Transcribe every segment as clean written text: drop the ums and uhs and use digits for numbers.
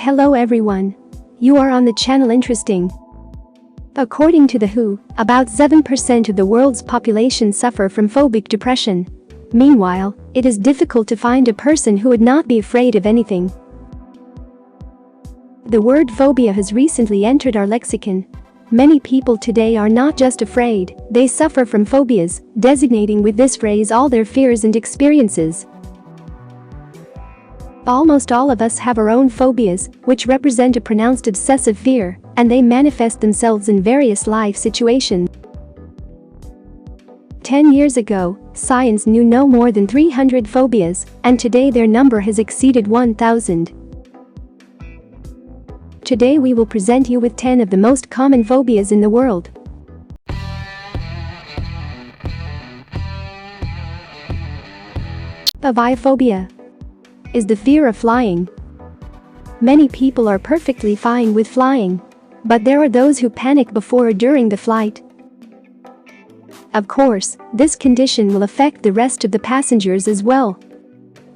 Hello everyone. You are on the channel Interesting. According to the WHO, about 7% of the world's population suffer from phobic depression. Meanwhile, it is difficult to find a person who would not be afraid of anything. The word phobia has recently entered our lexicon. Many people today are not just afraid, they suffer from phobias, designating with this phrase all their fears and experiences. Almost all of us have our own phobias, which represent a pronounced obsessive fear, and they manifest themselves in various life situations. 10 years ago, science knew no more than 300 phobias, and today their number has exceeded 1,000. Today we will present you with 10 of the most common phobias in the world. Aviophobia is the fear of flying. Many people are perfectly fine with flying, but there are those who panic before or during the flight. Of course, this condition will affect the rest of the passengers as well.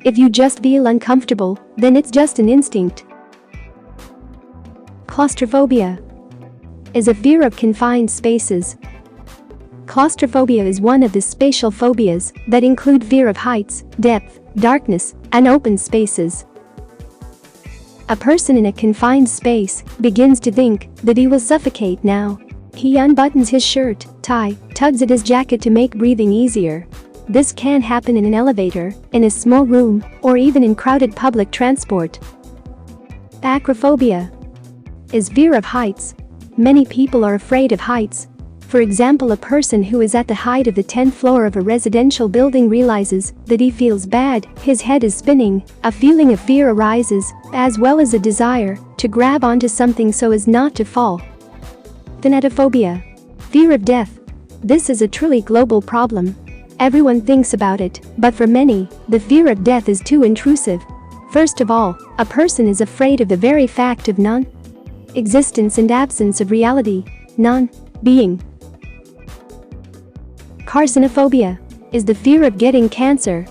If you just feel uncomfortable, then it's just an instinct. Claustrophobia is a fear of confined spaces. Claustrophobia is one of the spatial phobias that include fear of heights, depth, darkness, and open spaces. A person in a confined space begins to think that he will suffocate now. He unbuttons his shirt, tie, tugs at his jacket to make breathing easier. This can happen in an elevator, in a small room, or even in crowded public transport. Acrophobia is fear of heights. Many people are afraid of heights. For example, a person who is at the height of the 10th floor of a residential building realizes that he feels bad, his head is spinning, a feeling of fear arises, as well as a desire to grab onto something so as not to fall. Thanatophobia, fear of death. This is a truly global problem. Everyone thinks about it, but for many, the fear of death is too intrusive. First of all, a person is afraid of the very fact of non-existence and absence of reality, non-being. Carcinophobia is the fear of getting cancer.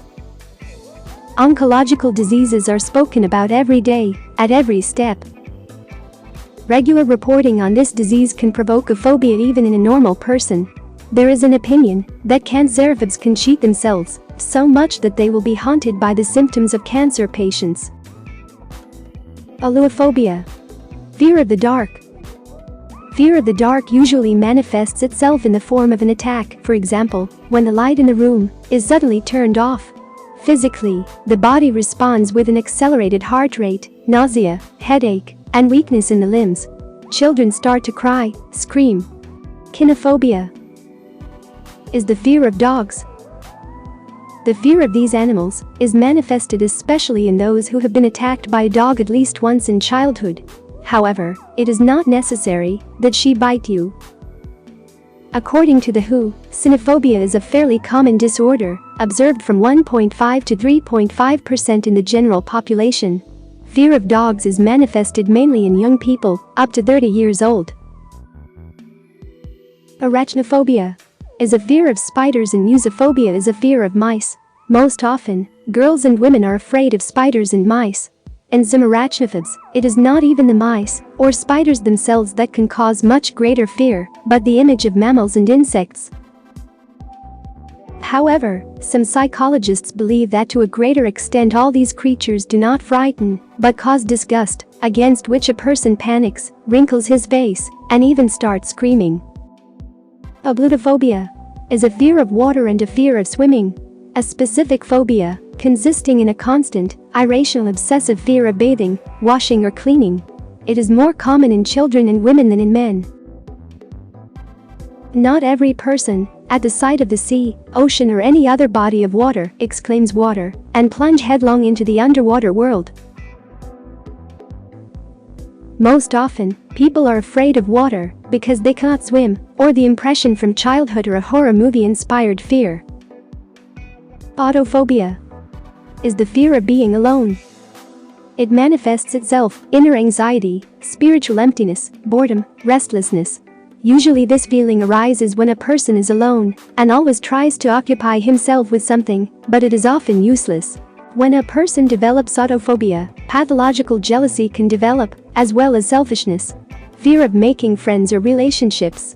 Oncological diseases are spoken about every day, at every step. Regular reporting on this disease can provoke a phobia even in a normal person. There is an opinion that cancerifics can cheat themselves so much that they will be haunted by the symptoms of cancer patients. Alluophobia, fear of the dark. Fear of the dark usually manifests itself in the form of an attack, for example, when the light in the room is suddenly turned off. Physically, the body responds with an accelerated heart rate, nausea, headache, and weakness in the limbs. Children start to cry, scream. Kinophobia is the fear of dogs. The fear of these animals is manifested especially in those who have been attacked by a dog at least once in childhood. However, it is not necessary that she bite you. According to the WHO, cynophobia is a fairly common disorder, observed from 1.5 to 3.5% in the general population. Fear of dogs is manifested mainly in young people, up to 30 years old. Arachnophobia is a fear of spiders and musophobia is a fear of mice. Most often, girls and women are afraid of spiders and mice. In some arachnophobes, it is not even the mice or spiders themselves that can cause much greater fear, but the image of mammals and insects. However, some psychologists believe that to a greater extent all these creatures do not frighten, but cause disgust, against which a person panics, wrinkles his face, and even starts screaming. Oblitophobia is a fear of water and a fear of swimming. A specific phobia, consisting in a constant, irrational obsessive fear of bathing, washing or cleaning. It is more common in children and women than in men. Not every person, at the sight of the sea, ocean or any other body of water, exclaims water, and plunge headlong into the underwater world. Most often, people are afraid of water because they cannot swim, or the impression from childhood or a horror movie-inspired fear. Autophobia is the fear of being alone. It manifests itself in inner anxiety, spiritual emptiness, boredom, restlessness. Usually this feeling arises when a person is alone and always tries to occupy himself with something, but it is often useless. When a person develops autophobia, pathological jealousy can develop, as well as selfishness, fear of making friends or relationships.